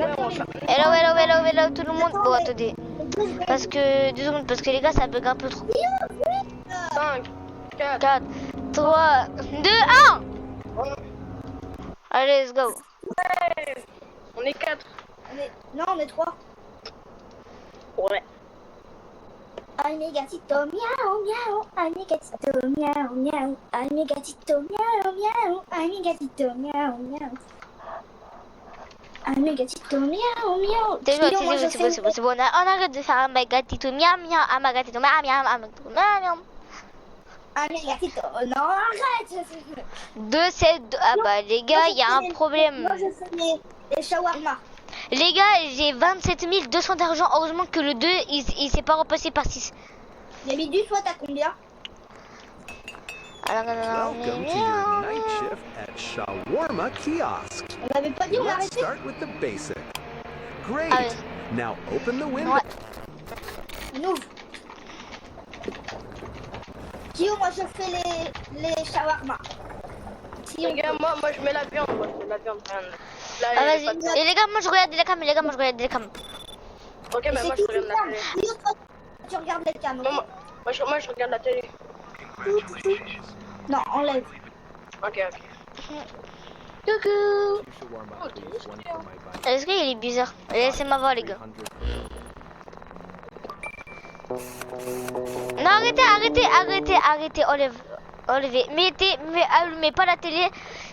Hello, hello, hello, hello, tout le monde. Bon, attendez. Parce que, 2 secondes, parce que les gars, ça bug un peu trop. 5, 4, 4, 3, 2, 1. Allez, let's go. ouais. On est 4. Non, on est 3. Ouais. Almegatito, miaou, miaou. Almegatito, miaou, miaou. Almegatito, miaou, miaou. Almegatito, miaou, miaou. Almegatito, miaou, miaou. C'est bon, Sinon, moi, je fais... c'est bon. On arrête de faire un magatito, miam, miam, un magatito, miam, miam, un magatito, miam, miam. Almegatito, non, arrête. 2, c'est 2. Ah bah, les gars, il y a un problème. Moi, je fais les shawarma. Les gars, j'ai 27 200 d'argent. Heureusement que le 2, il s'est pas repassé par 6. Mais Bidu, toi, t'as combien? Welcome to your night shift at Shawarma Kiosk. On avait pas dit on Let's arrêtait. start with the basic. Great. Ah ouais. Now open the window. Ouais. On ouvre. Kyo, moi, je fais les shawarma. Si Les gars, moi je mets la viande. Moi je mets la viande. Là, Ah, y a pas vas-y. de- Et les gars, moi je regarde les cams. Les gars, moi je regarde les cams. Ok, mais moi je regarde la télé. Kyo, toi, tu regardes les cams. Non, moi je regarde la télé. Non, enlève. Ok, ok. Coucou. Shawarma, please. One for my bite. Est-ce qu'il est bizarre? Laissez-moi voir, les gars. 300. Non, arrêtez. Enlevez. Allumez pas la télé.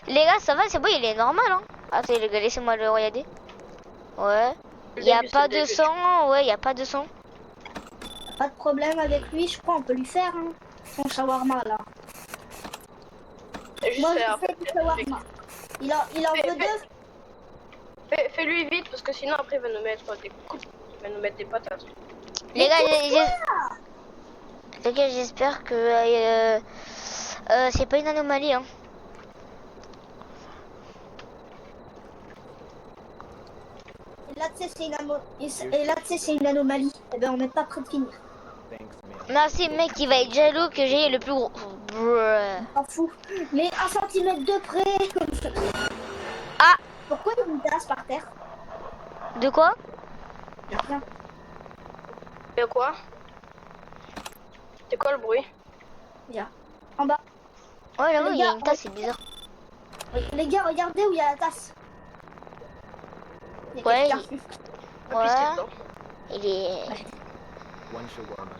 Les gars, ça va, c'est bon, il est normal, hein. Attendez, les gars, laissez-moi le regarder. Ouais. Il n'y a pas de son. Ouais, il n'y a pas de son. Pas de problème avec lui, je crois, on peut lui faire hein, son shawarma là. Juste Moi, faire- je fais du shawarma. Il en veut deux. Fais-lui vite parce que sinon après il va nous mettre des coups. Il va nous mettre des patates. Les gars, j'espère que c'est pas une anomalie, hein. Et là, tu sais, c'est une anomalie. Eh ben, on n'est pas prêt de finir. Thanks, man. Merci, mec, qui va être jaloux que j'ai le plus gros. Bruh. On s'en fout. Mais 1 centimètre de près. Ah. Pourquoi il y a une tasse par terre? De quoi? Y a rien. Et quoi? C'est quoi le bruit? Viens. En bas. Ouais, j'avoue, Les il y a gars, une tasse, c'est bizarre. Les gars, regardez où il y a la tasse. Il y a Ouais, quelqu'un. Puis c'est dedans. il est... One shawarma.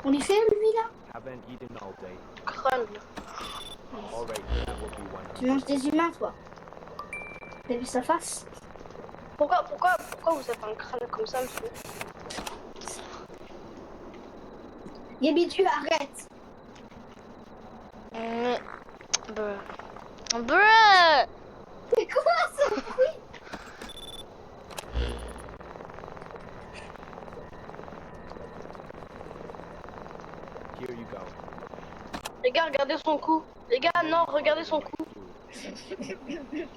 On lui fait lui là? Haven't eaten all day. Crâne. All right, that will be one. Tu manges des humains, toi. T'as vu sa face? Pourquoi vous avez un crâne comme ça, monsieur? Yabitu, arrête. Bruh. C'est quoi ce bruit? Here you go. Les gars, regardez son cou. Les gars, non, regardez son cou.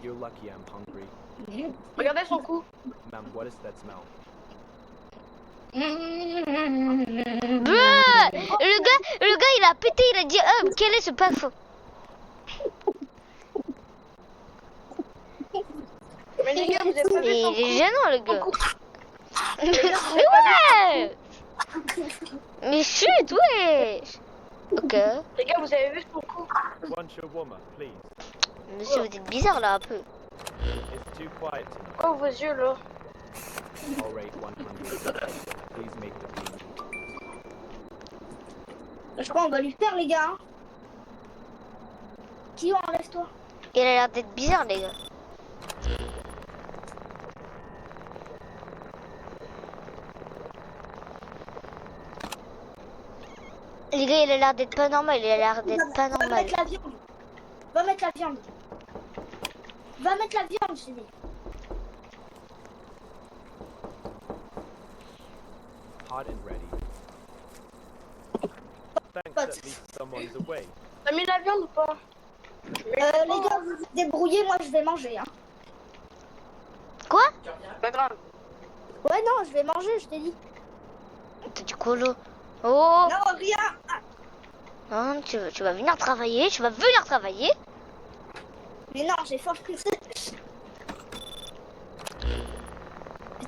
You're lucky I'm hungry. Regardez son cou. Ma'am, what is that smell? Bruh. Le gars, il a pété, il a dit, quel est ce parfum? Mais les gars, vous avez pas vu son Il est cou? gênant, le gars. Ouais. Mais chut, ouais. Ok. Les gars, vous avez vu son cou? One shawarma, please. Monsieur, vous êtes bizarre, là, un peu. It's too quiet tonight. Quoi vos yeux là? All right, 100. Please make the payment. Je crois qu'on va lui faire, les gars. Hein. Qui enlève-toi? Il a l'air d'être bizarre, les gars. Les gars, il a l'air d'être pas normal, il a l'air d'être pas Va normal. mettre la viande. Va mettre la viande. Va mettre la viande, j'ai dit. Hot and ready. Thanks, at least someone's away. T'as mis la viande ou pas? Les gars, vous vous débrouillez, moi je vais manger. Hein. Quoi? Pas grave. Ouais, non, je vais manger, je t'ai dit. T'as du colo. Oh! Non, rien. Non, tu vas venir travailler, tu vas venir travailler. Mais non, j'ai faim.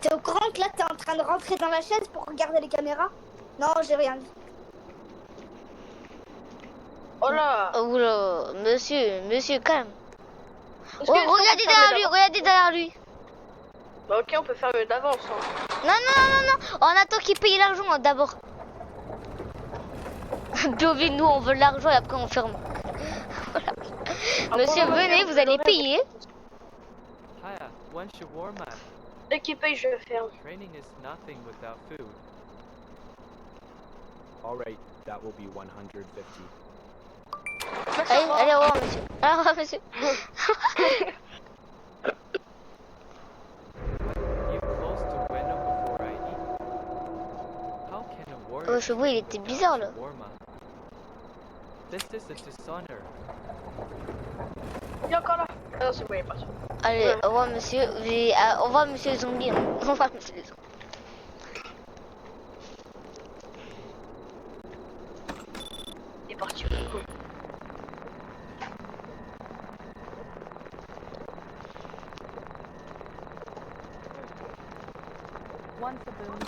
T'es au courant que là t'es en train de rentrer dans la chaise pour regarder les caméras? Non, j'ai rien dit. Oh là. Oula, monsieur, calme. Est-ce Oh, que- est-ce qu'on peut regardez fermer derrière lui, d'avance regardez derrière lui. Bah ok, on peut fermer d'avance. Hein. Non, on attend qu'il paye l'argent hein, d'abord. POV, nous on veut l'argent et après on ferme. Voilà. Monsieur, Après, on va venez, faire vous de allez l'horaire. payer. Hiya, one shawarma. Dès qu'il paye, je ferme. Training is nothing without food. All right, that will be 150. Merci, Allez, au revoir. allez, au revoir, monsieur. Au revoir, monsieur. You close to Bueno before I eat? How can a warrior Oh, je vois, il train était without bizarre, là. shawarma? This is a dishonor. Il est encore là. Ah non, c'est bon, il est parti. Allez, au revoir, monsieur. Au revoir, monsieur zombie. Hein. Au revoir, monsieur le zombie. Il est parti. One for boom.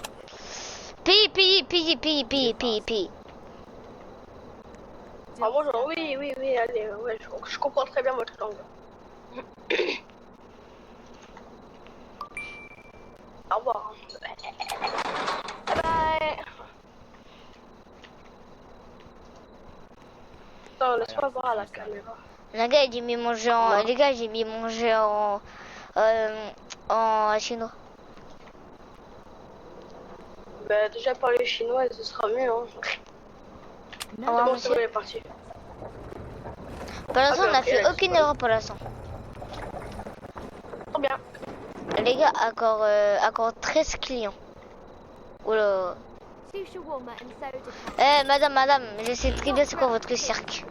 Paye. Ah, bonjour, oui, allez, ouais, je comprends très bien votre langue. Au revoir. Bye bye. Attends, laisse-moi voir à la caméra. Les gars, j'ai mis manger en... Les gars, j'ai mis manger en chinois. Bah, déjà parler chinois, ce sera mieux, hein. Au C'est revoir, bon, c'est bon, monsieur. il est parti. Pour l'instant, on n'a ok, fait là, aucune c'est erreur pour l'instant. Trop bien. Les gars, encore 13 clients. Oula. Two shawarma and soda. Madame, je sais très bien c'est quoi votre cirque.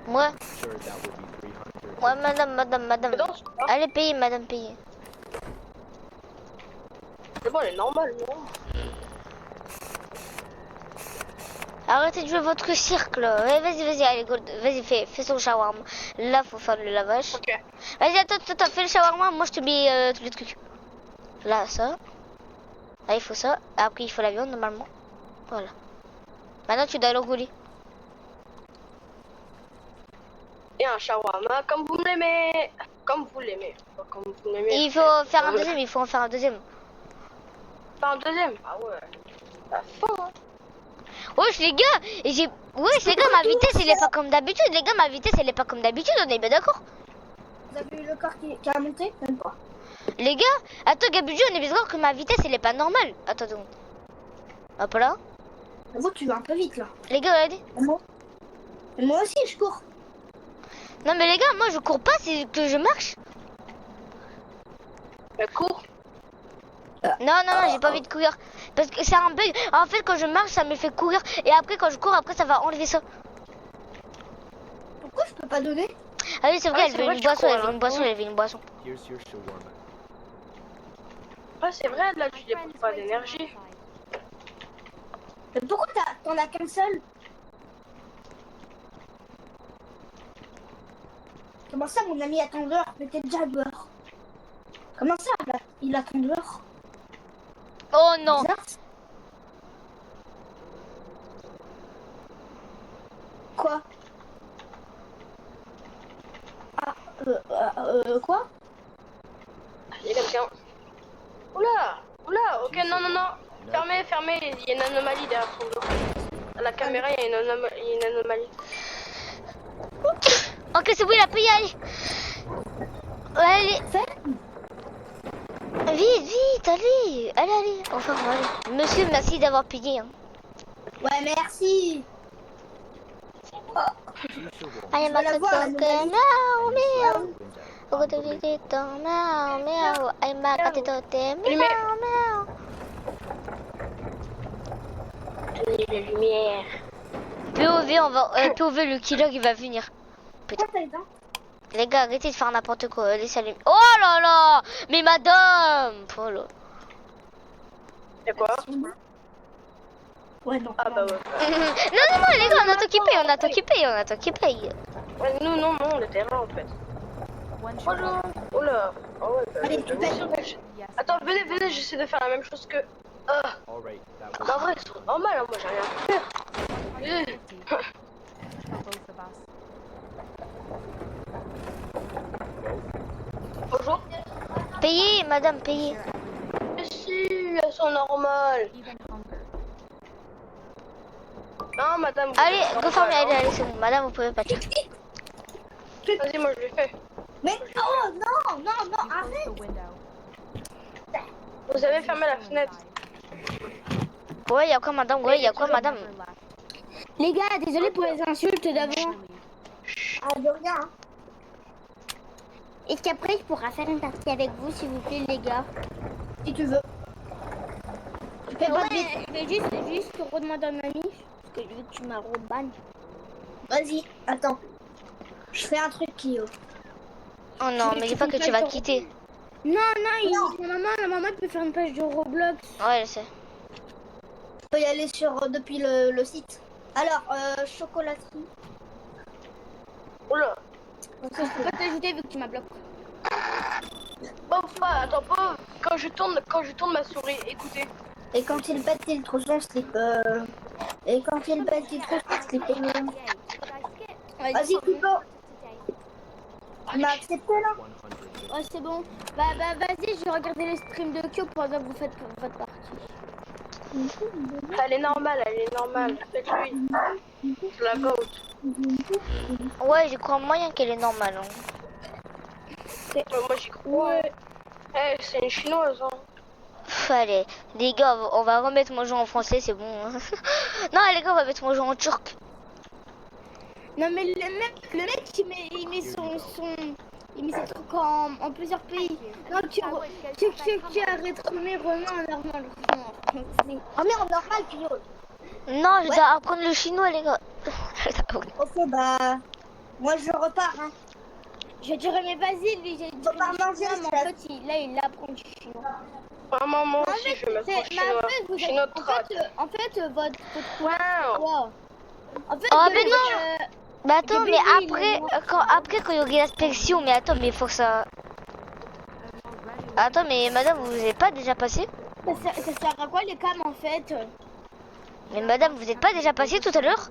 Moi, Sure, that will be 300. ouais, madame. Mais non, c'est pas. Allez, payez, madame, payez. C'est bon, elle est normale, non? Arrêtez de jouer votre cirque, là. Ouais, vas-y, allez, vas-y, fais son shawarma. Là, faut faire le lavage. Ok. Vas-y, attends, fais le shawarma, moi je te mets tous les trucs. Là, ça. Là, il faut ça. Après, il faut la viande, normalement. Voilà. Maintenant, tu dois l'enrouler. Et un shawarma, comme vous l'aimez. Comme vous l'aimez. Pas comme vous l'aimez. Il faut faire un deuxième, il faut en faire un deuxième. Pas un deuxième. Ah ouais. À fond, hein. Wesh, les gars, ma vitesse, elle est pas comme d'habitude. Les gars, ma vitesse, elle est pas comme d'habitude, on est bien d'accord? Vous avez vu le corps qui a monté? Même pas. Les gars, attends, Gabuju, on est bien d'accord que ma vitesse, elle est pas normale. Attends, deux secondes. Hop là. Vous, tu vas un peu vite là. Les gars, regardez. Et moi aussi, je cours. Non, mais les gars, moi, je cours pas, c'est que je marche. Mais cours. Non, j'ai pas envie de courir. Parce que c'est un bug. En fait, quand je marche, ça me fait courir. Et après, quand je cours, après, ça va enlever ça. Pourquoi je peux pas donner? Ah oui, c'est vrai, Ah, elle c'est veut vrai une que tu boisson, cours, elle veut hein. une boisson, elle veut une boisson. Here's your shawarma. Ouais, c'est vrai, là, tu My dépenses friend's pas waiting d'énergie. outside. Mais pourquoi t'en as qu'un seul? Comment ça, mon ami attend dehors? Mais t'es déjà dehors. Comment ça, là? Il attend dehors? Oh non. Bizarre. Quoi? Ah, quoi? Il y a quelqu'un. Oula, ok, non. Fermez, il y a une anomalie derrière son dos. À la caméra, il y a une anomalie. Ok, c'est bon, il a payé, allez. Allez. Vite, allez. Enfin, allez. Monsieur, merci d'avoir payé. Hein. Ouais, merci. Two shawarma. Allez, Je vais la voir, la anomalie. Window. Les lumières. POV, le killer, il va venir. Pourquoi t'as les dents? Les gars, arrêtez de faire n'importe quoi. Laissez allumer. Oh là là. Mais madame. Oh là. C'est quoi? Ouais, non. Ah bah ouais. Non, les gars, on attend qu'il paye. Ouais, nous, non, on était là en fait. One Bonjour. shawarma. Oula. Oh ouais, Allez, tu payes. Yes. Attends, venez, venez, j'essaie de faire la même chose que... Alright, that En vrai, c'est normal, hein, moi j'ai rien à faire. 150 for both of us. Bonjour. Payez, madame, payez. Mais si, elles sont normales. Even hunger. Non, madame. vous Allez, êtes go normale, farmer, hein. allez, c'est bon. Madame, vous pouvez partir. Vas-y, moi je l'ai fait. Mais oh non, non, non, You arrête. close the window. Vous avez fermé la fenêtre. Ouais, il y a quoi, madame? Ouais, il y a quoi, madame? Never left. Les gars, désolé pour les insultes d'avant. Really. Ah, de rien. Est-ce qu'après, je pourrai faire une partie avec vous, s'il vous plaît, les gars? Si tu veux. Fais pas de bêtises. Mais juste redemander à mamie, parce que je veux que tu m'as rebanne. Vas-y, attends. Je fais un truc, Kyo. Oh non, mais dis pas que tu vas quitter. Non, la maman peut faire une page de Roblox. Ouais, je sais. Je peux y aller depuis le site. Alors, chocolaterie. Oula. Parce que je peux pas t'ajouter vu que tu m'as bloqué. Pauvre, attends, pauvre. Quand je tourne ma souris, écoutez. Et quand il pète, il trouve son slip. Et quand il pète, il trouve son slip. Vas-y, Pipo. Tu m'as accepté là? 100. Ouais, c'est bon. Bah, vas-y, je vais regarder les streams de Kyo pendant que vous faites votre partie. Elle est normale, Faites-lui. C'est la goat. Ouais, je crois moyen qu'elle est normale. Hein. Moi j'y crois. Eh, c'est une chinoise, hein. Pff, allez, les gars, on va remettre mon jeu en français, c'est bon. Hein. Non, les gars, on va mettre mon jeu en turc. Non, mais le mec il met ses trucs en plusieurs pays. Non, tu arrêtes de remets en normal. Remets en normal, Kyo. Non, je dois apprendre le chinois, les gars. Ok, bah, moi je repars, hein. Je dirais, mais vas-y, lui, j'ai dit, en fait, il apprend du chinois. Maman, moi aussi, je vais mettre en chinois. Chinois de traite. En fait, votre Wow. wow. En fait, Oh, mais non. Mais attends, mais après quand il y aura l'inspection, mais attends, mais il faut que ça... Attends, mais madame, vous n'êtes pas déjà passé? ça sert à quoi les cams, en fait? Mais madame, vous n'êtes pas déjà passé tout à l'heure?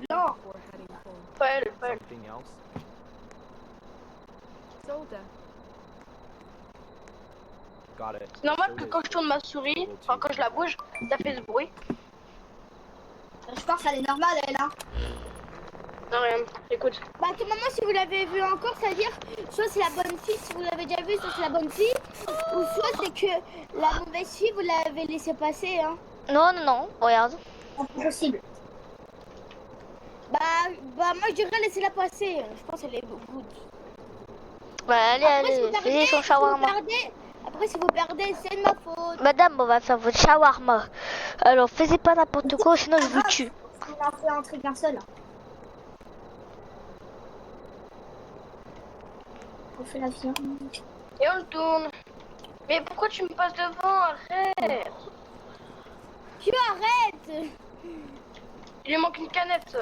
Non. Pas elle. Something else. Soda. Got it. C'est normal que quand je tourne ma souris, enfin quand je la bouge, ça fait ce bruit. Je pense qu'elle est normale, elle, hein. Non, rien. Écoute. Bah, tout moment, si vous l'avez vu encore, c'est-à-dire, soit c'est la bonne fille, si vous l'avez déjà vu, soit c'est la bonne fille, ou soit c'est que la mauvaise fille, vous l'avez laissé passer, hein. Non, regarde. Impossible. Bah, moi, je dirais laisser-la passer. Je pense qu'elle est good. Bah, allez, faisez son shawarma. Après, si vous perdez, c'est de ma faute. Madame, on va faire votre shawarma. Alors, faisez pas n'importe quoi, sinon je vous tue. On a fait entrer qu'un seul. On fait la viande. Et on le tourne. Mais pourquoi tu me passes devant? Arrête. Tu arrêtes. Il lui manque une canette.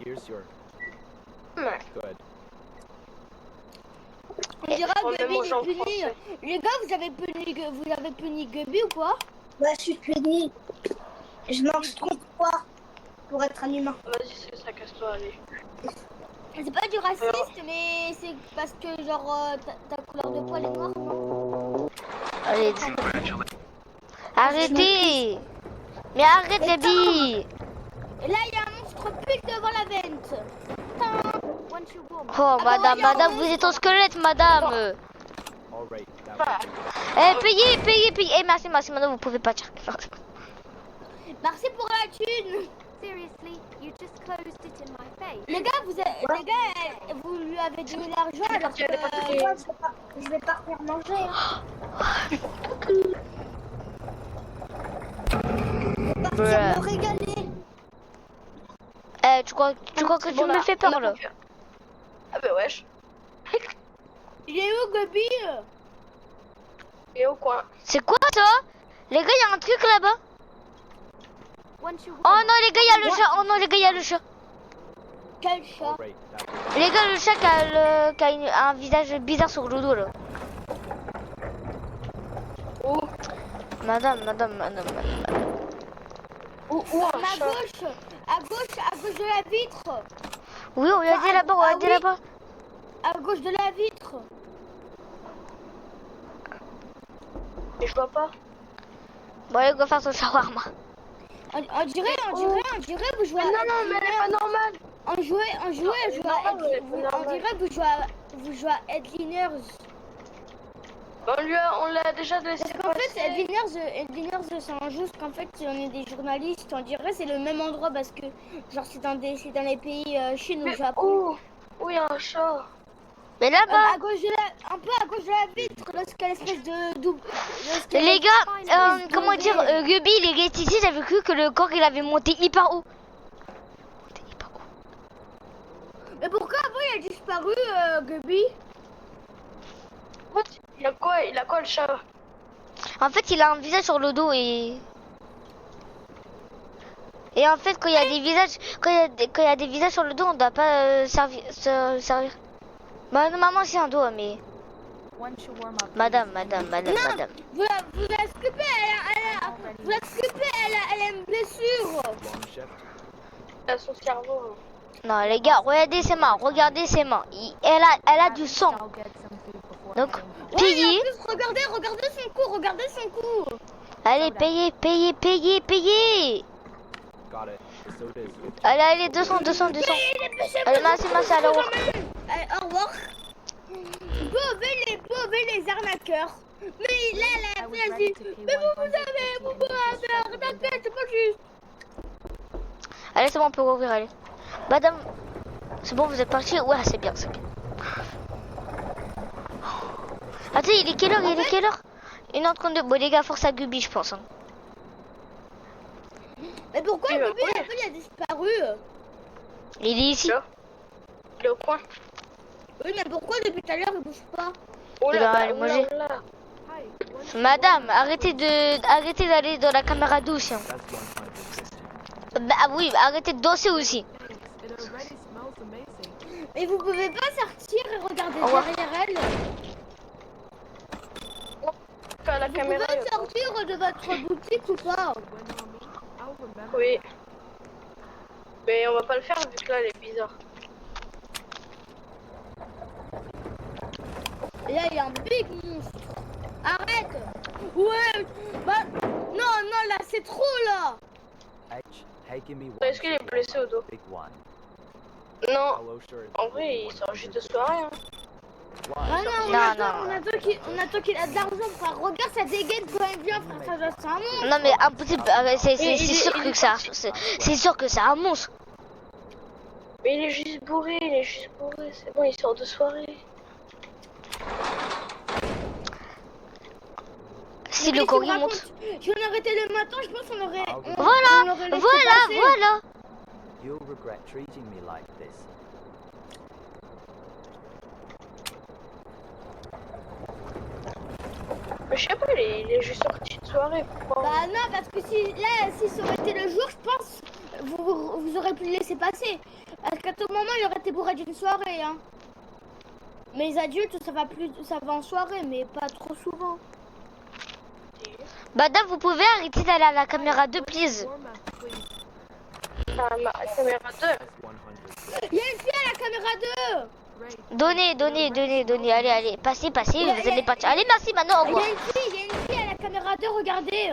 Here's your Ouais. good. On dira On Gubi aime aux gens est puni. français. Les gars, vous avez puni Gubi ou quoi? Ouais, je suis puni. Je mange trop de poids pour être un humain. Vas-y, c'est ça, casse-toi, allez. C'est pas du raciste, mais c'est parce que genre ta couleur de poil est noire, non? Allez, arrêtez. Mais arrête les billes. Et là, il y a un monstre pile devant la vente. Once you warm Oh, madame, vous êtes en squelette, madame. Alright, that Eh, payez. Eh, merci, madame, vous pouvez partir. Merci pour la thune. seriously, you just closed it in my face. Les gars, vous lui avez donné l'argent alors que je vais pas faire manger. Hein. Je vais partir me régaler. Eh, tu crois que tu me fais peur là? Ah bah wesh. Il est où, Gobi? Il est au coin. C'est quoi ça? Les gars, il y a un truc là-bas. Once you Oh non, les gars, il y a le chat. Oh non, les gars, il y a le chat. Quel chat? alright, that Les gars, le chat qui a un visage bizarre sur le dos là. Où? Madame. Ou à ma gauche. À gauche de la vitre. Oui, regardez là-bas, regardez oui. là-bas. À gauche de la vitre. Mais je vois pas. Bon, allez, go faire son shawarma. On dirait, vous jouez Mais à... non, mais elle est pas normale. On dirait, vous jouez à Headliners. On l'a déjà laissé Parce qu'en fait, passer. Headliners, c'est injuste qu'en fait, si on est des journalistes, on dirait c'est le même endroit parce que, genre, c'est dans les pays Chine ou Mais Japon. où il y a un chat? Mais là-bas, Un peu à gauche de la vitre, lorsqu'il y a l'espèce de double. les gars, comment dire, Gubi, il est resté ici, j'avais cru que le corps il avait monté hyper haut. Mais pourquoi avant il a disparu, Gubi? Il a quoi le chat? En fait, il a un visage sur le dos et en fait, quand il y a des visages, quand il y a des visages sur le dos, on doit pas se servir. Bah, normalement, c'est un dos, mais One shawarma. please. madame. Vous la scoopez, elle a une blessure. Long shift. Il a son cerveau. Non, les gars, regardez ses mains, elle a du sang. I'll get some food before Donc, heading. payez. En plus, regardez son cou. Allez, payez. Got it. The soda is good. Allez, 200. Allez, merci, alors. Allez, au revoir. Mauvais les arnaqueurs. Mais là, I was elle a ready dit, to pay mais vous 150 avez and you just shut me arnaqué, down. c'est pas juste. Allez, c'est bon, on peut rouvrir, allez. Madame, c'est bon, vous êtes parti? Ouais, c'est bien. Attends, il est quelle heure? 1h32. Bon, les gars, force à Gubi, je pense. Hein. Mais pourquoi Il va Gubi, courir. il a disparu? Il est ici. Là. Il est au coin. Oui, mais pourquoi depuis tout à l'heure il bouge pas? Oh Il là, va aller manger. là. Hi. Madame, arrêtez d'aller dans la caméra douce. Hein. That's 150. Bah oui, arrêtez de danser aussi. Thanks. It already smells amazing. Mais vous pouvez pas sortir et regarder Au revoir. derrière elle? À la Vous caméra. pouvez sortir de votre boutique ou pas? When on me, I'll remember. Oui. Mais on va pas le faire vu que là elle est bizarre. Et là, il y a un big monstre. Arrête! Ouais! Bah, non, là, c'est trop, là! Hey, give me one. Est-ce qu'il est blessé au dos? Big one. Non. Hello, sir. En vrai, il sort juste de soirée. Hein. Ah non, Non. on attend qu'il a de l'argent, frère. Regarde, ça dégaine quand il vient, frère. Ça doit être un monstre. Non, mais impossible. C'est Il est- sûr il que est ça. parti. C'est sûr que c'est un monstre. Mais il est juste bourré, c'est bon, il sort de soirée. Si Mais le qu'est-ce corps qu'il me il monte. raconte? Si on arrêtait le matin, je pense qu'on aurait. Voilà. on aurait laissé passer. You'll regret treating me like this. Mais je sais pas, il est juste sorti de soirée. Pourquoi? Bah non, parce que si ça aurait été le jour, je pense, vous aurez pu le laisser passer. Parce qu'à tout moment, il aurait été bourré d'une soirée, hein. Mais les adultes, ça va en soirée, mais pas trop souvent. Madame, vous pouvez arrêter d'aller à la caméra 2, please. Shawarma, please. Ah, ma caméra 2. That's 100. Il y a une fille à la caméra 2. Great. Donnez, allez, passez, vous allez partir. Allez, merci, maintenant, au Il y revoir. a une fille à la caméra 2, regardez.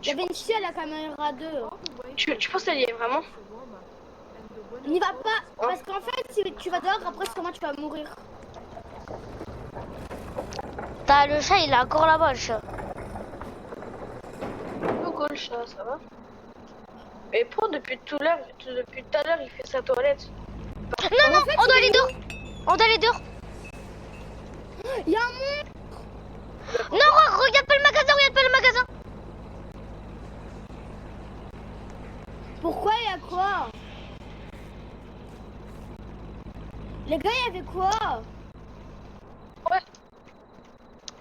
Il y avait une fille à la caméra 2. All the way Tu penses qu'elle y est vraiment? shawarma. And the winner N'y va goes pas, to- parce qu'en fait, si tu vas dehors, après, sûrement tu vas mourir. T'as le chat, il est encore là-bas, le chat. Coucou le chat, ça va? Mais pourquoi depuis tout à l'heure, il fait sa toilette? Non, on doit aller dehors. Il y a un monstre. Non, regarde pas le magasin. Pourquoi il y a quoi? Les gars, il y avait quoi? Ouais.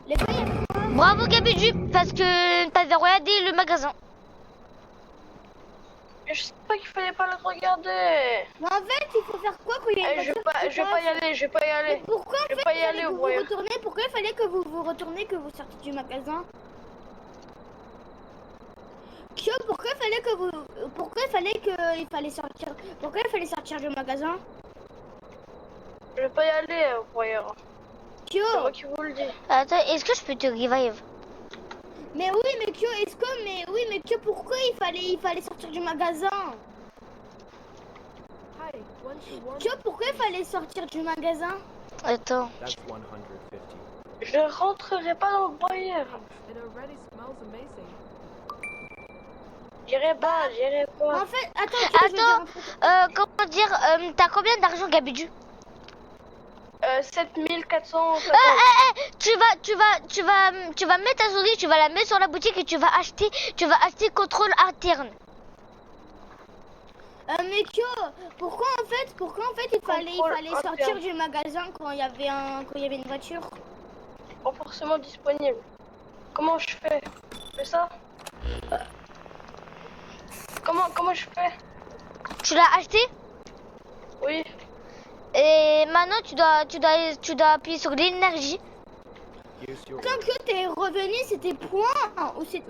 Les gars, il y avait quoi? Bravo, Gabi, parce que t'avais regardé le magasin. Mais je sais pas qu'il fallait pas le regarder. Mais en fait, il faut faire quoi quand il y a une Je vais voiture pas, qui je vais pas y passe? aller, je vais pas y Mais aller. pourquoi en Je vais fait pas il y fallait aller que au vous broyeur. retournez? Pourquoi il fallait que vous vous retournez, que vous sortiez du magasin? Kyo, pourquoi il fallait que vous... Pourquoi il fallait sortir... Pourquoi il fallait sortir du magasin? Je vais pas y aller au broyeur. Kyo! C'est moi qui vous le dis. Attends, est-ce que je peux te revive? Mais oui, mais Kyo, est-ce que... Mais oui, mais Kyo, pourquoi il fallait sortir du magasin? Hey, once you want Kyo, pourquoi il fallait sortir du magasin? Attends. That's 150. Je rentrerai pas dans le broyeur. it already smells amazing. J'irai pas, j'irai pas. En fait, attends, Kyo, je veux dire un truc. Comment dire, t'as combien d'argent, Gabidu? 7450. Tu vas mettre ta souris, tu vas la mettre sur la boutique et tu vas acheter contrôle interne. Mais Kyo, pourquoi en fait il fallait sortir interne. du magasin quand il y avait une voiture? Pas forcément disponible. Comment je fais? Je fais ça? Comment je fais? Tu l'as acheté Oui. et maintenant tu dois appuyer sur l'énergie. Here's your Tant que t'es revenu, c'était points ou c'est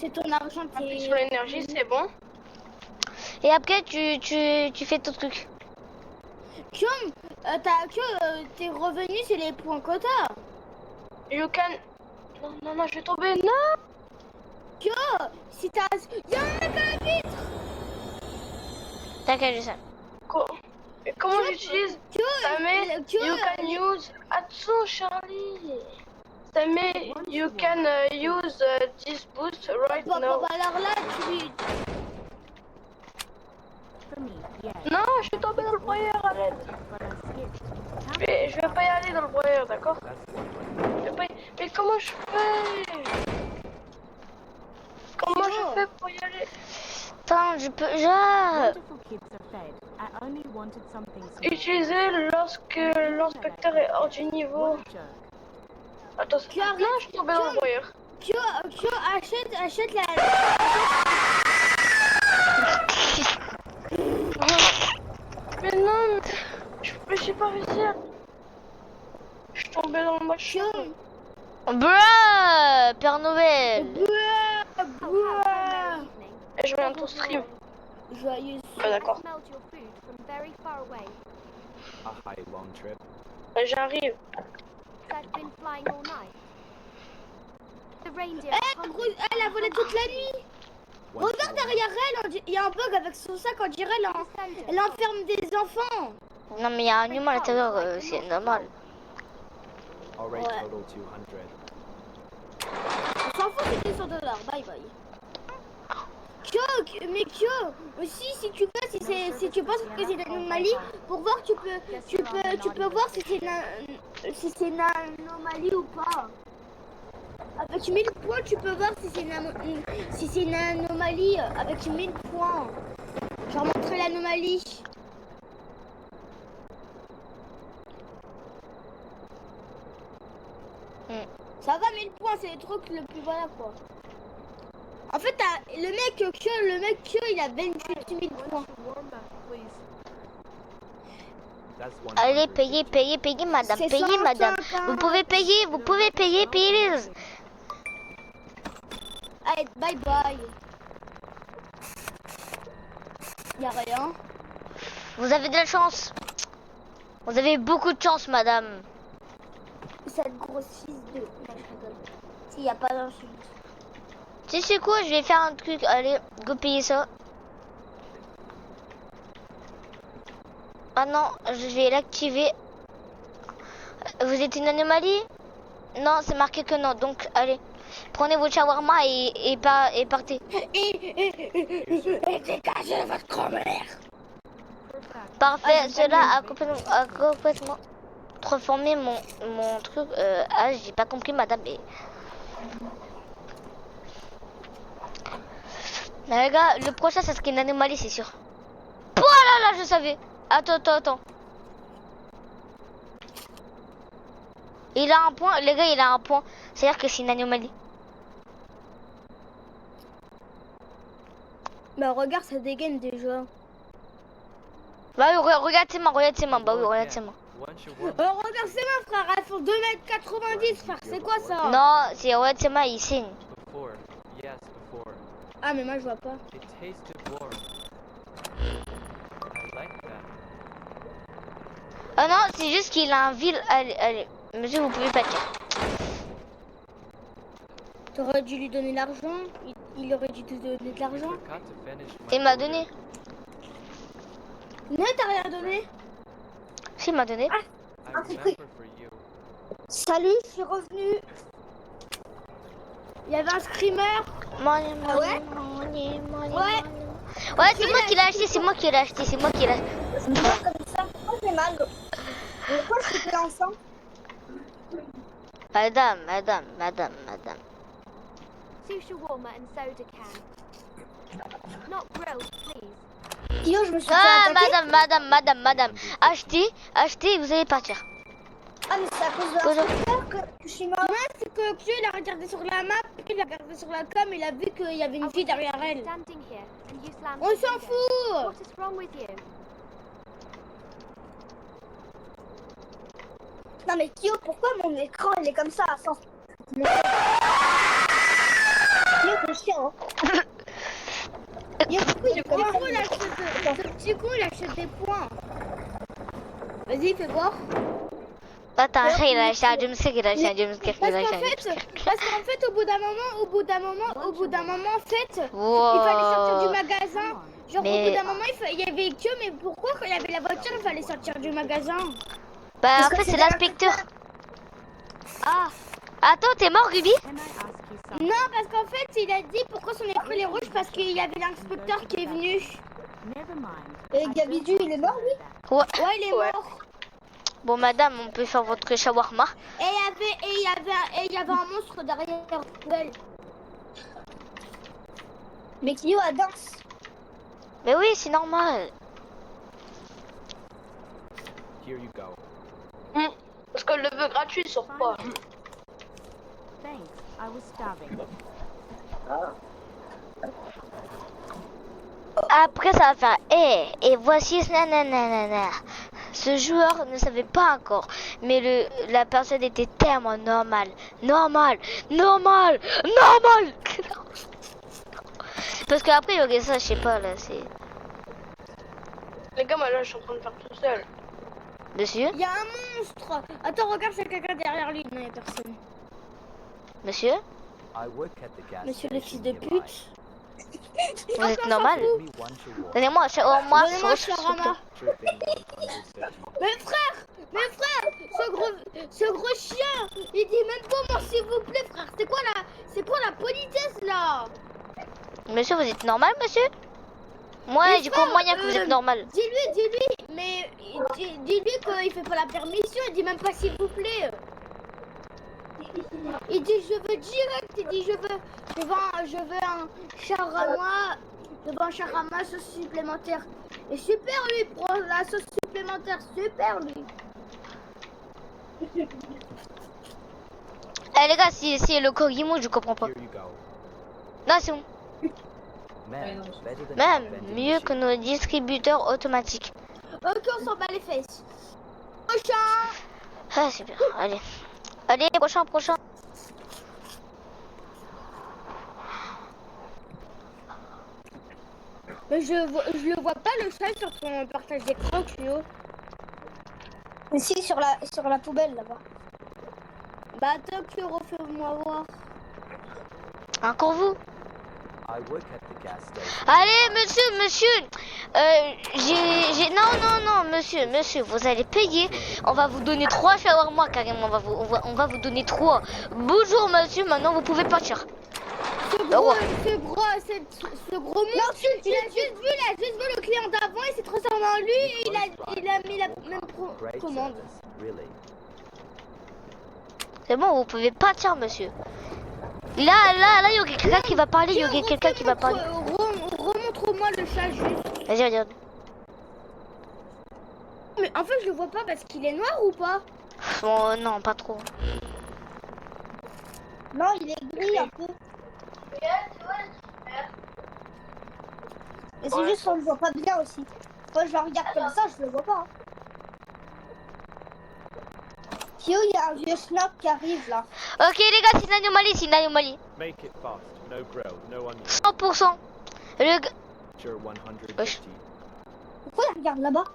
ton argent Appuie qui sur l'énergie, c'est bon. Et après tu fais ton truc. Comme t'es revenu, c'est les points quota. You can... Non, je vais tomber. Non. Que si t'as... Y'a un mec à la vitre. T'inquiète, je sais. Mais comment j'utilise? Ça met you can use... Attention Charlie. Ça met you can use this boost right Bon, now. alors là, For me, yeah, Non, je suis tombé dans le broyeur, arrête. but I skipped. Mais je vais pas y aller dans le broyeur, d'accord? That's 100. Je vais pas y- Mais comment je fais? Comment je fais pour y aller? Attends, je peux... Genre... Wonderful kids are fed. I only wanted something small. Utiliser lorsque l'inspecteur est hors du niveau. What a jerk. Attends, non, je suis tombé dans le broyeur. Kyo, achète la... Mais non, je sais pas réussir. Je suis tombé dans le machin. Bruh, Père Noël. Et je viens de ton stream. Joyeuse. Ah, d'accord. Smelled your food from very far away. A high long trip. J'arrive. I've been flying all night. The reindeer Elle a volé toute la nuit. Regarde derrière elle, il y a un bug avec son sac, on dirait elle enferme des enfants. Non mais il y a un humain à l'intérieur, c'est normal. Already Ouais. total 200. On s'en fout, c'était $100. Bye bye. Mais Kyo, aussi si tu penses que c'est une anomalie, pour voir tu peux voir si c'est une anomalie ou pas. Avec 1000 points, tu peux voir si c'est une anomalie avec 1000 points. Je vais montrer l'anomalie. Ça va 1000 points, c'est le truc le plus voilà quoi. En fait, le mec Kyo, il a 28 000 points. warm back, please. That's 100. Allez, payez madame, C'est payez madame. 150. Vous pouvez payer, payez. Allez, bye bye. Y'a rien. Vous avez de la chance. Vous avez beaucoup de chance, madame. Cette grosse fils de... Non, je rigole. S'il n'y a pas d'insulte. Tu sais quoi, je vais faire un truc. Allez, go payer ça. Ah non, je vais l'activer. Vous êtes une anomalie? Non, c'est marqué que non. Donc, allez, prenez vos shawarma et partez. Et dégagez votre grand-mère. Parfait, cela a complètement transformé mon truc. Ah, j'ai pas compris, madame. Mais les gars, le prochain, ça serait une anomalie, c'est sûr. Oh là là, je savais. Attends. Il a un point, les gars, il a un point. C'est-à-dire que c'est une anomalie. Bah regarde, ça dégaine déjà. Bah oui, regarde ses mains, regarde ses mains. Bah oui, regarde ses mains. Once you're warm, Oh regarde ses mains frère, elles font 2,90 m frère, c'est quoi ça? Non, c'est regarde ses mains, il saigne. before. Yes, before. Ah mais moi je vois pas. It tasted warm. I like that. Ah non, c'est juste qu'il a un vil... Allez, monsieur, vous pouvez pas tirer. T'aurais dû lui donner l'argent, il aurait dû te donner de l'argent. Forgot to finish my Il m'a order. donné. Non, t'as rien donné. Si, il m'a donné. I remember for you. Salut, je suis revenu. Il y avait un screamer. Money, Ah ouais? money, money, Ouais. money. Ouais, c'est moi qui l'ai acheté, c'est moi qui l'ai acheté, c'est moi qui l'ai acheté. C'est pas comme ça, pourquoi j'ai mal? Pourquoi je suis ensemble? Madame. Sushi warmer and soda can. Not grilled, please. Yo, je me suis Ah, fait attaquer. madame. Achetez, vous allez partir. Ah, mais c'est à cause de Bonjour. l'inspecteur que je suis mort. Non, c'est que Xio, il a regardé sur la map, il a regardé sur la cam, il a vu qu'il y avait une fille derrière elle. Standing here and you slammed On the s'en window. fout. What is wrong with you? Non, mais Kyo, pourquoi mon écran il est comme ça à 100? Kyo, c'est chiant. Yo, pourquoi il est comme ça? Ce petit con, il achète des points. Vas-y, fais voir. Attends, il a acheté un jumpscare, il a acheté un jumpscare, il a acheté un jumpscare. Parce qu'en fait, au bout d'un moment, en fait, Wow. il fallait sortir du magasin. Genre, Mais- au bout d'un moment, il y avait Kyo, mais pourquoi quand il y avait la voiture, il fallait sortir du magasin? Bah, en fait, c'est l'inspecteur. Ah, Attends, t'es mort, Ruby? non, parce qu'en fait, il a dit pourquoi son écran est rouge, parce qu'il y avait l'inspecteur qui est venu. Et Gabidu, il est mort, lui? Ouais. Ouais, il est mort. Bon, madame, on peut faire votre shawarma. Et il y avait un monstre derrière elle. Mais Kyo, elle danse. Mais oui, c'est normal. Here you go. Parce que le vœu gratuit sort pas. Thanks. I was starving. Après, ça va faire et voici nanana. Ce joueur ne savait pas encore, mais la personne était tellement normale. Parce que après, il y aurait ça, je sais pas, là, c'est... Les gars, moi là, je suis en train de faire tout seul. Monsieur? Il y a un monstre. Attends, regarde, c'est quelqu'un derrière lui. Non, il n'y a personne. Monsieur? I work at the gas Monsieur le station fils de nearby. pute. Vous êtes normal? Give me one to walk. Donnez-moi un shawarma Donnez-moi un sauce. shawarma. Tripping 150. Mais frère, ce gros chien, il dit même pas moi s'il vous plaît, frère. C'est quoi la politesse là? Monsieur, vous êtes normal, monsieur? Moi, Mais j'ai frère, pas moyen que vous êtes normal. Dis-lui, mais dis-lui qu'il fait pas la permission, il dit même pas s'il vous plaît. Il dit je veux direct, il dit je veux un shawarma, sauce supplémentaire. Et super lui, prend la sauce supplémentaire, super lui. Eh les gars, c'est le Kogimo, je comprends pas. Here you go. Non, c'est bon. Man, better than Même vending mieux machine. que nos distributeurs automatiques. Ok, on s'en bat les fesses. Prochain. Ah, c'est bien. Allez, prochain. Mais je le vois pas le chat sur ton partage d'écran, Cleo. Mais si, sur la poubelle là-bas. Bah attends, Cleo, refais-moi voir. Encore vous? I work at the gas station. Allez, monsieur. Non, monsieur, vous allez payer. On va vous donner 3 shawarma carrément. On va vous donner 3. Bonjour, monsieur. Maintenant, vous pouvez partir. Ce gros monstre, il a juste vu le client d'avant, il s'est transformé en lui et il a mis la même Great commande. service, really. C'est bon, vous pouvez partir, monsieur. Là, il y aurait quelqu'un qui va parler. Remontre-moi le chat juste. Vas-y, regarde. Mais en fait, je le vois pas parce qu'il est noir ou pas? Oh, non, pas trop. Non, il est gris un peu. Mais c'est Ouais. juste qu'on le voit pas bien aussi. Moi je le regarde comme ça, je le vois pas. Hein. Kyo, il y a un vieux schnock qui arrive là. Ok les gars, c'est une anomalie, c'est une anomalie. Make it fast. No grill, no onion. 100%. Le gars... Sure 150. Wesh. Pourquoi il regarde là-bas?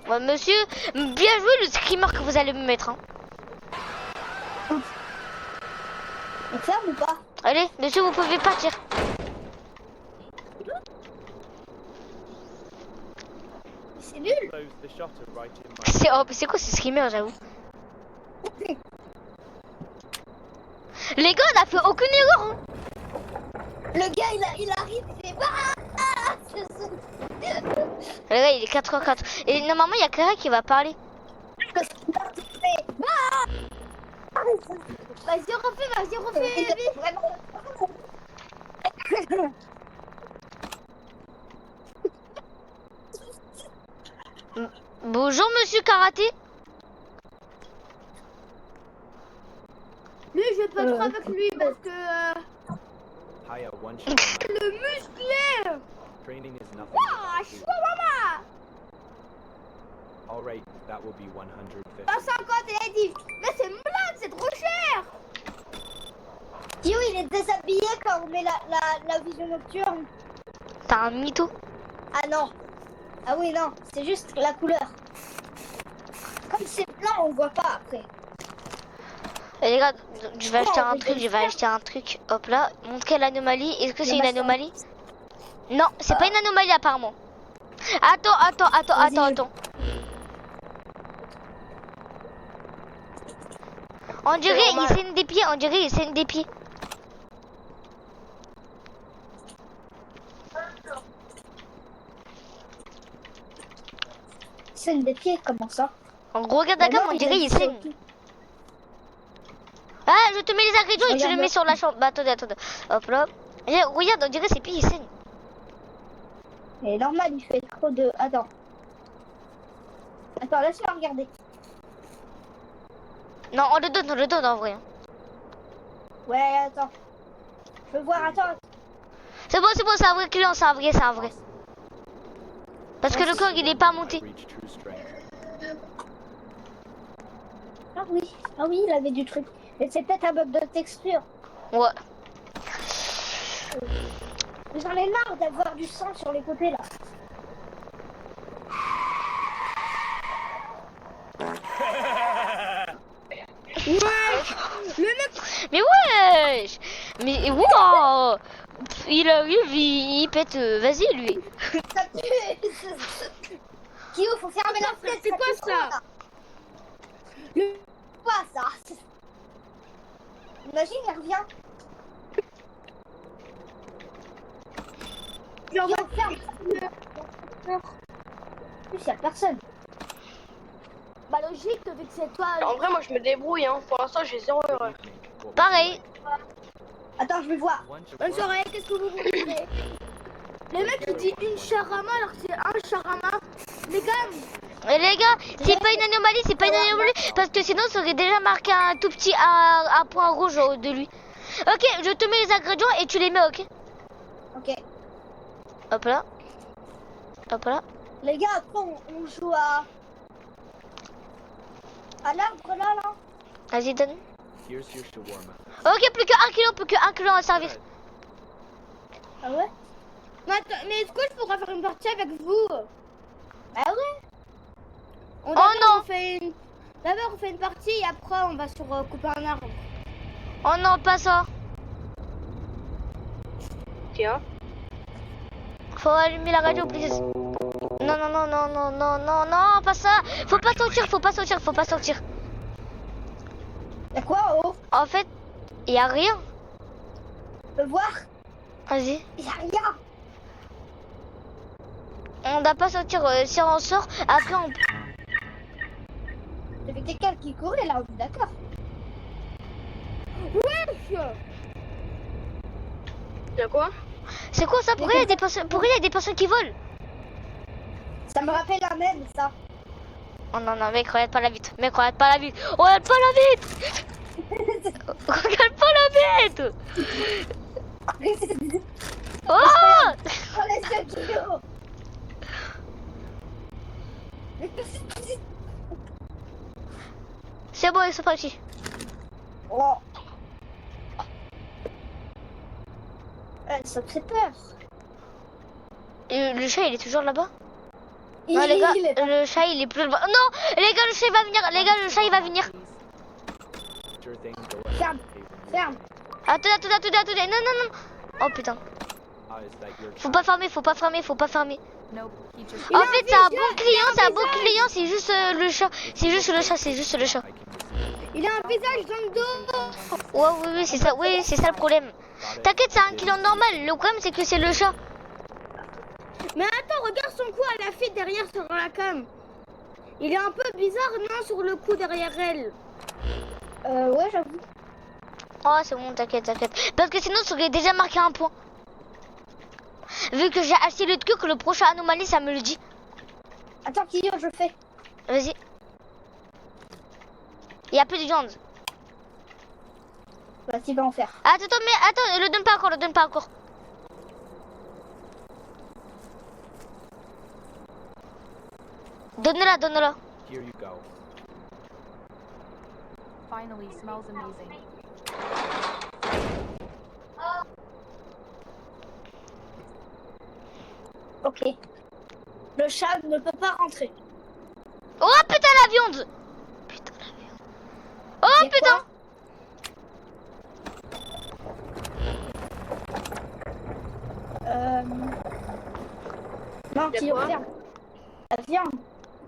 Ouais, monsieur, bien joué le screamer que vous allez me mettre. Hein. On ferme ou pas? Allez, monsieur, vous pouvez partir. C'est nul. Close the shutter right in my. C'est quoi ce screamer, j'avoue. Les gars, on a fait aucune erreur. Hein. Le gars il arrive, il fait Le gars, il est 4h04. Et normalement, il y a quelqu'un qui va parler. Vas-y, refais. Bonjour, monsieur Karaté. Lui, je vais pas trop avec lui parce que Higher one shawarma. le musclé. Training is nothing. Ah, without food. shawarma. All right, that will be 150. Pas 50, elle a dit. Mais c'est une blague, c'est trop cher. Kyo, il est déshabillé quand on met la vision nocturne. T'as un mytho. Ah non. Ah oui, non, c'est juste la couleur. Comme c'est blanc, on voit pas après. Et les gars, je vais acheter un truc, Hop là, montrer l'anomalie. Est-ce que c'est une anomalie? Non, c'est pas une anomalie apparemment. Attends. On dirait il saigne des pieds, Scène des pieds, comment ça? En gros, regarde la gamme, on dirait il saigne. Ah, je te mets les ingrédients et tu le mets sur la chambre. Bah attendez. Hop là. Et regarde, on dirait ses pieds ils saignent. Mais normal, il fait trop de... Attends, laisse-moi regarder. Non, on le donne en vrai. Hein. Ouais, attends. Je veux voir, attends. C'est bon, c'est un vrai client, c'est un vrai. Parce que le corps il est pas monté. Reach true strength. Ah oui, il avait du truc. Mais c'est peut-être un bug de texture. Ouais. J'en ai marre d'avoir du sang sur les côtés là. Mais wesh. Mais wow. Il arrive, il pète. Vas-y lui. Ça tue. Kyo, faut fermer la fenêtre. C'est quoi pue trop, ça? là. Quoi ça? Imagine, il revient. Kyo, ferme. En plus, il y a personne. Bah logique, vu que c'est toi. En vrai, moi je me débrouille, hein. Pour l'instant, j'ai 0 erreur. Pareil. Attends, je vais voir. Bonne soirée, qu'est-ce que vous voulez? Le mec il dit une charama alors que c'est un charama. Les gars, Et les gars, c'est pas une anomalie, parce que sinon ça aurait déjà marqué un tout petit un point rouge de lui. Ok, je te mets les ingrédients et tu les mets, ok? Ok. Hop là. Les gars, après on joue à l'arbre là. Vas-y, donne. Here's your shawarma. Ok, plus que 1 kilo à servir. Ah ouais? mais est-ce que je pourrais faire une partie avec vous? Ah ouais? On non. D'abord on fait une partie et après on va sur couper un arbre. Oh non, pas ça. Tiens. Faut allumer la radio, please. Non, pas ça. Faut pas sortir. Y'a quoi en haut? En fait, y a rien. Je peux voir? Vas-y. Y'a rien. On doit pas sortir. Si on sort, après on... J'avais quelqu'un qui courait là, on est d'accord. Y'a quoi? C'est quoi ça? Pourquoi il y a des personnes qui volent? Ça me rappelle un même ça. Oh non, mec, regarde pas la vitre. Regarde pas la vitre. Regarde pas la vitre. Oh Oh, laisse 2 kilos. C'est bon, ils sont partis. Oh. Ça me fait peur. Et le chat, il est toujours là-bas? Il, Non, les gars, il est pas- le chat, il est plus là-bas. Non, les gars, le chat, il va venir. Les gars, le chat, il va venir. Sure thing, go ahead. Ferme, ferme. Attendez. Non. Oh putain. Ah, is that your Faut pas farmer. Nope, he just En fait, c'est un bon client, c'est juste le chat. C'est juste le chat. I can receive. Il a un visage dans le dos. Ouais, oui, c'est ça. Oui, c'est ça le problème. T'inquiète, c'est un client normal. Le problème, c'est que c'est le chat. Mais attends, regarde son cou à la fille derrière sur la cam. Il est un peu bizarre, non, sur le cou derrière elle. Ouais, j'avoue. Oh, c'est bon, t'inquiète. Parce que sinon, ça aurait déjà marqué un point. Vu que j'ai acheté le truc, le prochain anomalie, ça me le dit. Attends, Kyo, je fais. Vas-y. Il y a plus de viande. Vas-y, va en faire. Attends, le donne pas encore. Donne-la. Here you go. finally smells amazing. Ok. Le chat ne peut pas rentrer. Oh putain la viande. Oh Et putain. Non, Y a Kyo, quoi ferme. La viande.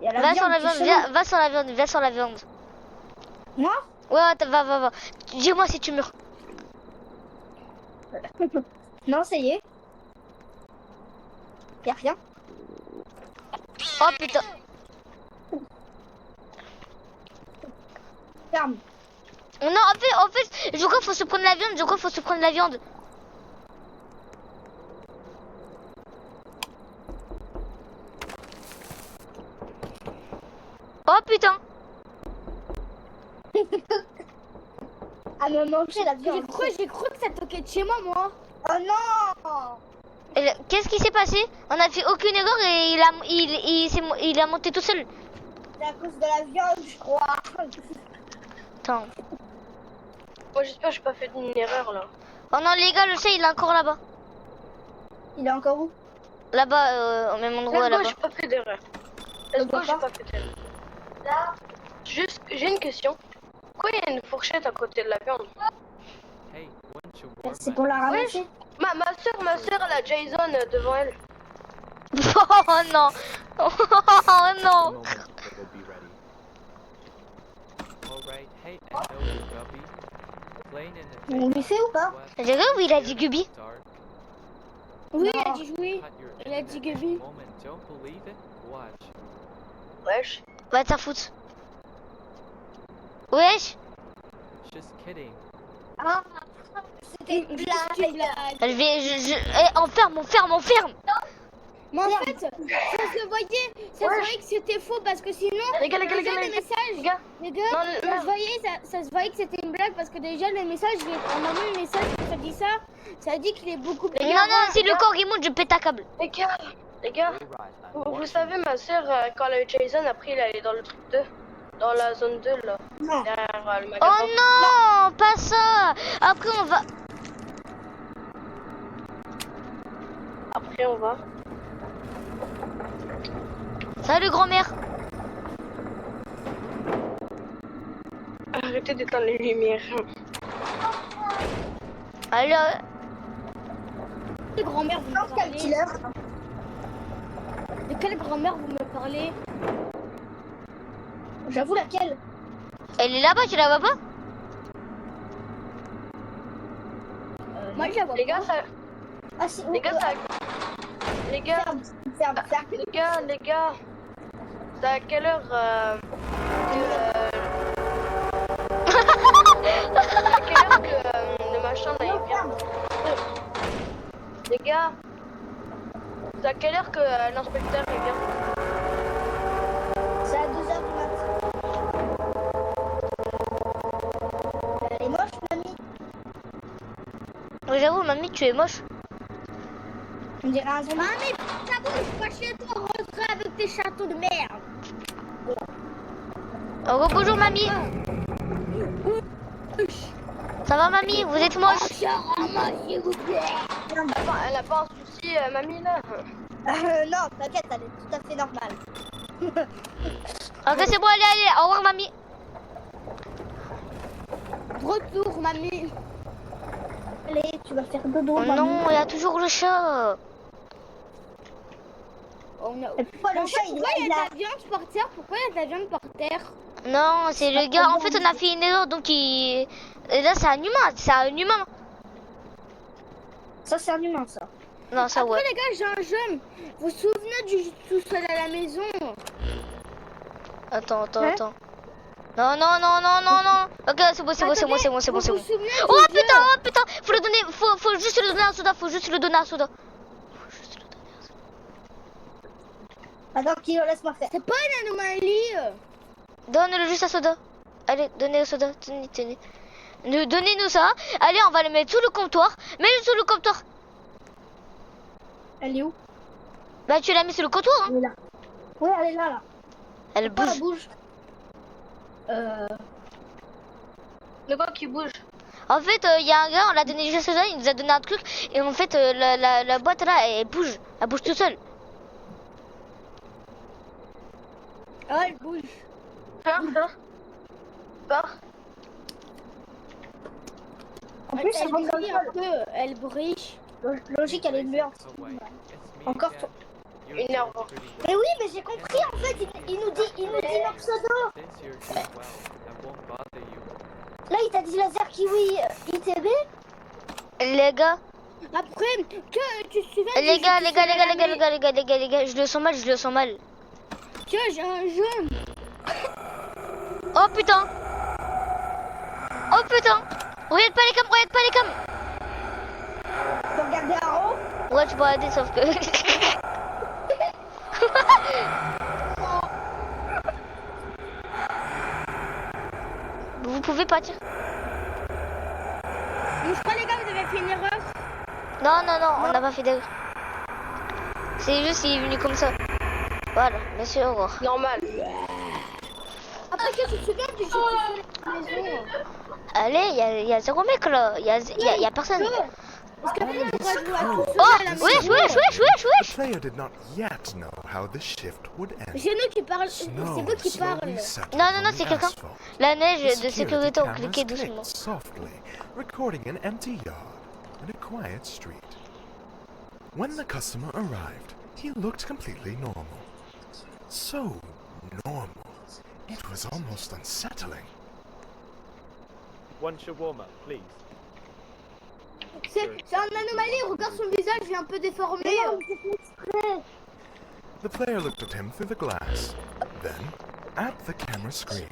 Il y a la Va viande. sur la qui viande, chelou. va sur la viande. Moi Ouais, va. Dis-moi si tu meurs. Non, ça y est. Y a rien. Oh putain. Ferme. Non, en fait, je crois qu'il faut se prendre la viande. Oh putain. À me manger la viande. J'ai cru que ça toquait de chez moi. Oh non. Et qu'est-ce qui s'est passé? On a fait aucune erreur et il a monté tout seul. C'est à cause de la viande, je crois. Attends. Moi j'espère que j'ai pas fait une erreur là. Oh non les gars, le chat il est encore là-bas. Il est encore où? Là-bas, au même endroit Let's go, là-bas. j'ai pas fait d'erreur. Let's go, j'ai pas fait d'erreur. Là, juste, j'ai une question. Pourquoi il y a une fourchette à côté de la viande? Hey, once you warm C'est pour la ramasser. Ma soeur, elle a Jason devant elle. Oh non. Oh non. moment, it will be ready. Alright, hey, I know you Guppy. Playing in the On lui fait ou pas? J'ai vu où il a dit Gubi. dark. Oui, Non. il a dit jouer. Cut your Il a dit internet Gubi. moment. Don't believe it? Watch. Wesh. Va te faire foutre. Wesh. Just kidding. Ah, c'était une blague. Enferme. Mais en fait, ça se voyait que c'était faux parce que sinon, Les gars, déjà, les les messages, gars. les gars, Non, ça se voyait, ça se voyait que c'était une blague parce que déjà le message, on a vu le message, ça dit ça dit qu'il est beaucoup plus. Non, si le corps il monte, je pète un câble. Les gars, vous savez, ma soeur, quand elle a eu Jason, après elle est dans le truc 2. Dans la zone 2 là. Non. Derrière le Oh magasin. non, pas ça. Après on va. Salut grand-mère. Arrêtez d'éteindre les lumières. Alors, Quelle grand-mère vous Non, me quel parlez? killer. De quelle grand-mère vous me parlez? J'avoue laquelle. elle est là-bas, tu la vois pas? Moi je la vois Les gars, pas. ça. Ah si. Les gars, ça. Les gars, Ferme. les gars. C'est à quelle heure c'est à quelle heure que le machin là il vient? Les gars, c'est à quelle heure que l'inspecteur il vient? C'est à 2h du mat. Elle est moche, mamie. Oui, j'avoue, mamie, tu es moche. On dirait un zombie. Ah mais ta bouche, pas chez toi, rentre avec tes châteaux de merde. Oh, bonjour mamie. Ça va mamie? Vous êtes moche? S'il vous plaît. Elle a pas un souci, mamie là. Non, t'inquiète, elle est tout à fait normale. Ok, c'est bon, allez, allez. Au revoir mamie. Retour, mamie. Allez, tu vas faire dodo. Oh mamie. non, il y a toujours le chat. On a... Et pourquoi le chat, Pourquoi il y a de la viande par terre? Pourquoi il y a de la viande par terre? Non, c'est le gars. En fait, on a fait une erreur, donc il... Et là, c'est un humain. C'est un humain. Ça, c'est un humain, ça. Non, ça, Après ouais. les gars, j'ai un jeu. Vous vous souvenez du jeu tout seul à la maison? Attends, attends, Hein? attends. Non, non, non, non, non, non. Ok, c'est bon, c'est bon, c'est bon, c'est bon, c'est bon, c'est Vous bon. vous souvenez Oh du jeu? putain, oh putain. Faut le donner, faut juste le donner à Soda. Faut juste le donner à Soda. Attends, Kilo, laisse-moi faire. C'est pas une anomalie. Donne-le juste à Soda. Allez, donnez à Soda. Tenez, tenez. Donnez-nous ça. Allez, on va le mettre sous le comptoir. Mets-le sous le comptoir. Elle est où? Bah, tu l'as mis sous le comptoir, hein. Elle est là. Ouais, elle est là, là. Elle Pourquoi bouge. elle bouge? Le quoi qui bouge? En fait, il y a un gars, on l'a donné juste à Soda. Il nous a donné un truc. Et en fait, la boîte là, elle bouge. Elle bouge toute seule. Ah, elle bouge. Peur. En plus, elle Elle rentre dans le brille un sol. peu. Elle brille. Logique, elle est muette. Away. It's me Encore again. toi. You're Énervant. doing pretty well. Mais oui, mais j'ai compris, en fait, il nous dit Noxodo. Since you're doing well, that won't bother you. Là, il t'a dit laser kiwi ITB. Les gars, Après, que tu te souviens les du gars, jeu les tout gars, seul les à gars, la les gars, les gars, les gars, les gars, les gars, je le sens mal, je le sens mal. Tiens, j'ai un jeu. Oh putain. Oh putain. Regarde pas les cams, regarde pas les cams. Faut regarder en haut. Ouais, tu peux regarder, sauf que... Vous pouvez partir. Mais je crois, les gars, vous avez fait une erreur. Non, non, non, on n'a pas fait d'erreur. C'est juste, il est venu comme ça. Voilà, monsieur, au revoir. Normal. Après, que tu te souviens du jeu tout seul à la maison? Allez, il y a zéro mec là. Il y a personne. Parce qu'après, on va jouer à tout seul Oh, à la maison. wesh, wesh, wesh, wesh, The wesh. player did not yet know how the shift would end. C'est nous qui parlent. C'est Snow vous qui parlent. slowly settled Non, non, non, on c'est the quelqu'un. asphalt. La The neige de security sécurité, on cameras cliquait doucement. clicked softly, recording an empty yard and a quiet street. When the customer arrived, he looked completely normal. So normal, it was almost unsettling. One shawarma, please. C'est un anomalie. Regarde son visage, il est un peu déformé. The player looked at him through the glass, then at the camera screen,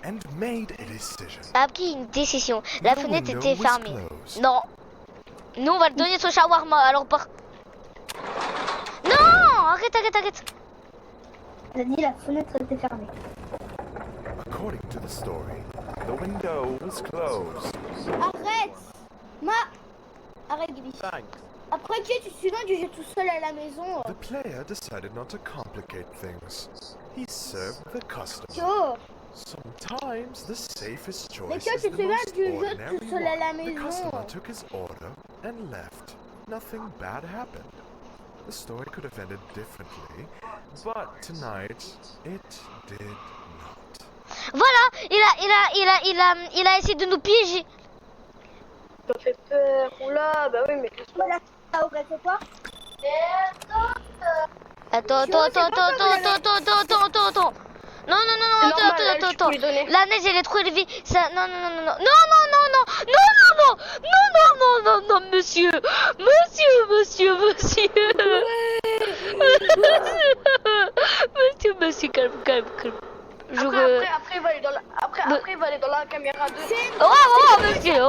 and made a decision. A pris une décision. La The fenêtre window était was fermée. closed. Non. Nous, on va le donner son shawarma, alors pas. Non, arrête, arrête, arrête. Elle a dit la fenêtre était fermée. According to the story, the window was closed. Arrête. Arrête, Gibi. Thanks. Après, qui tu te souviens du jeu tout seul à la maison? The player decided not to complicate things. He served the customer. Yo. Sometimes the safest choice gars, is tu the te souviens most du jeu ordinary tout seul à la one. The maison? customer took his order and left. Nothing bad happened. The story could have ended differently, but tonight it did not. Voilà, il a essayé de nous piéger. Ça fait peur. Oula, bah oui, mais. Voilà, ça aurait fait quoi? Attends. Non, non, non, non, C'est normal, là, je attends. peux lui donner. La neige, elle est trop élevée. Ça, non, non, non, non, non, non, non, non, monsieur. Monsieur, calme. Après, il va aller dans la... après, il va aller dans la caméra 2. Oh, monsieur,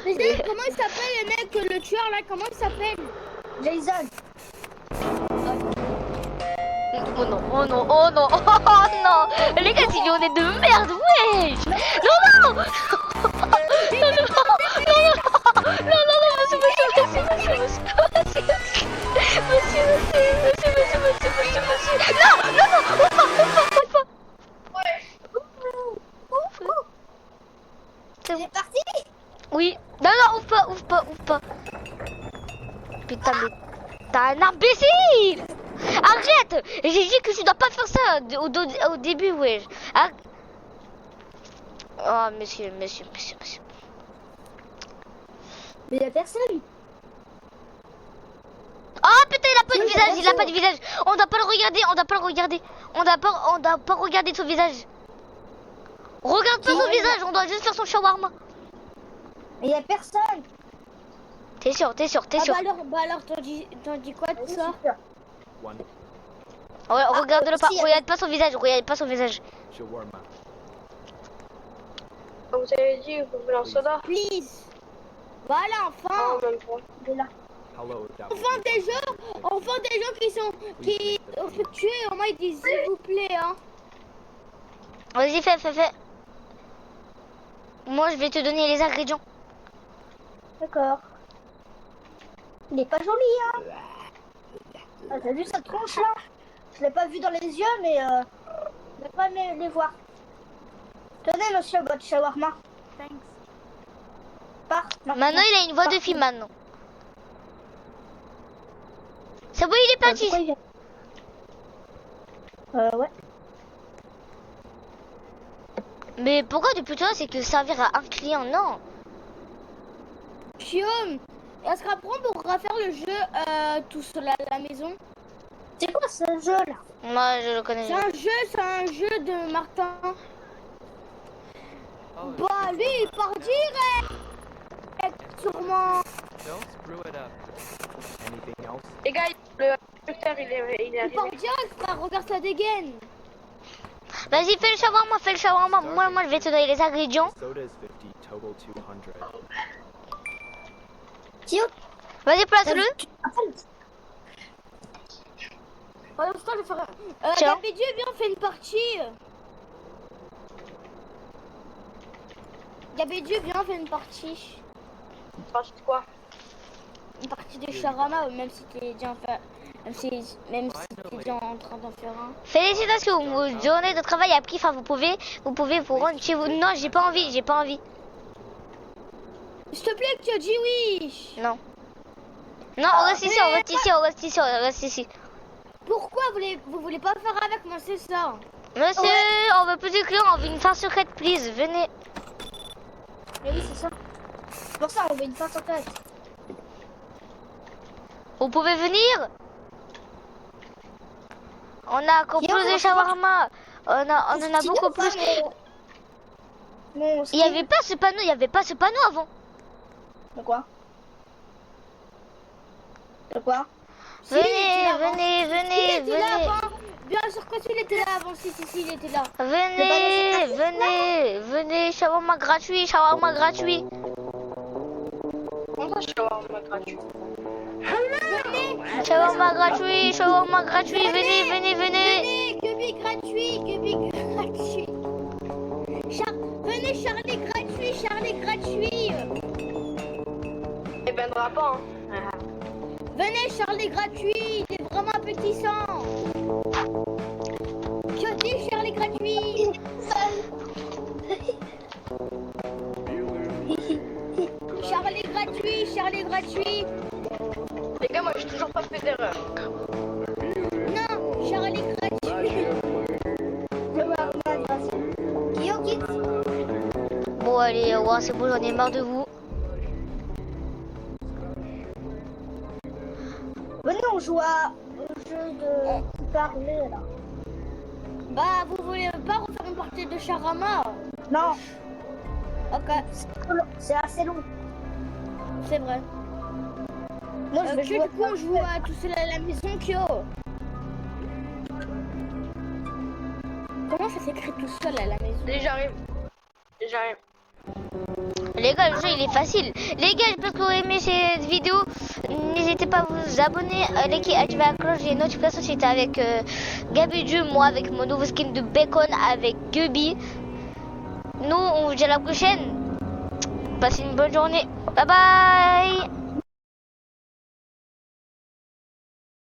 Mais c'est- comment il s'appelle le mec, le tueur là? Comment il s'appelle? Jason. Oh non. Les gars, c'est une journée de merde, wesh. Non, monsieur, arrête. J'ai dit que tu dois pas faire ça au début, ouais. Ah. Oh, monsieur. Mais il y a personne. Oh putain, il a pas de Oui, visage, il a attention. pas de visage. On doit pas le regarder, on doit pas regarder son visage. Regarde pas son visage, on doit juste faire son shawarma. Mais il y a personne. T'es sûr. Bah alors t'en dis quoi de ça? One Ouais, regarde-le pas, si, regarde pas son visage. shawarma. Vous avez dit, vous voulez un soda? Please. Voilà, Ah, enfin. même pas. Hello, that Enfin will des gens qui ont fait tuer. Au moins ils disent s'il vous plaît, hein. Vas-y, fais. Moi, je vais te donner les ingrédients. D'accord. Il est pas joli, hein. Ah, t'as vu sa tronche là? Je l'ai pas vu dans les yeux, mais je vais pas les voir. Tenez, monsieur, votre shawarma. Thanks. Part. Maintenant, il a une voix de fille maintenant. C'est bon, il est parti. Pourquoi il vient ouais. Mais pourquoi depuis toi, c'est que servir à un client, non. Guillaume, elle sera prêt pour refaire le jeu tout seul à la maison. C'est quoi ce jeu là? Moi, je le connais. C'est un jeu de Martin. Oh, Bah lui il part direct. Sûrement. don't screw it up. Anything else? Les gars, le docteur il est Il arrivé. part direct, frère, regarde sa dégaine. Vas-y, fais le shawarma. Moi, je vais te donner les ingrédients. Soda is 50, total 200. Tio, Vas-y, place-le. Pendant ce temps, je vais faire. Tiens. Gabédieu, viens, on fait une partie. Gabédieu, viens, on fait une partie. Parti de quoi? Une partie de Charama, même si t'es déjà en train. Même si t'es déjà en train d'en faire un. Félicitations, votre journée de travail a pris fin. Vous pouvez vous rendre chez vous. Non, j'ai pas envie. S'il te plaît, que tu as dit oui. Non, on reste ici. Pourquoi vous voulez pas faire avec moi, c'est ça? Monsieur, on veut plus de clients, on veut une fin secrète, please. Venez. mais oui, c'est ça. C'est pour ça on veut une face en tête. Vous pouvez venir. On a encore plus de shawarma. On en a beaucoup plus. Mon Il y avait pas ce panneau avant. De quoi? Si, il était Venez, là avant. Il était là venez. avant. Bien sûr que il était là avant. Si, il était là. Venez, shawarma gratuit. On va shawarma gratuit. Shawarma gratuit, venez. Venez, Gubi gratuit. Venez, Charlie gratuit. Il viendra pas, hein. Venez, Charlie gratuit. Il est vraiment appétissant. Je dis Charlie gratuit. Charlie gratuit. Les gars, moi j'ai toujours pas fait d'erreur. Non, Charlie gratuit. Bon, allez, ouais, c'est bon, j'en ai marre de vous. Venez, on joue au jeu de parler là. Bah, vous voulez pas refaire une partie de Charama? Non, Ok, c'est assez long. c'est vrai. Moi, je vais jouer. Du coup, on joue à tout seul à la maison, Kyo. Comment ça s'écrit tout seul à la maison? J'arrive. Les gars, le jeu il est facile. Les gars, j'espère que vous aimez cette vidéo. N'hésitez pas à vous abonner, à liker, activer la cloche et notifications. C'était avec Gabédieu, moi avec mon nouveau skin de bacon avec Gubi. Nous, on vous dit à la prochaine. Passez une bonne journée. Bye bye.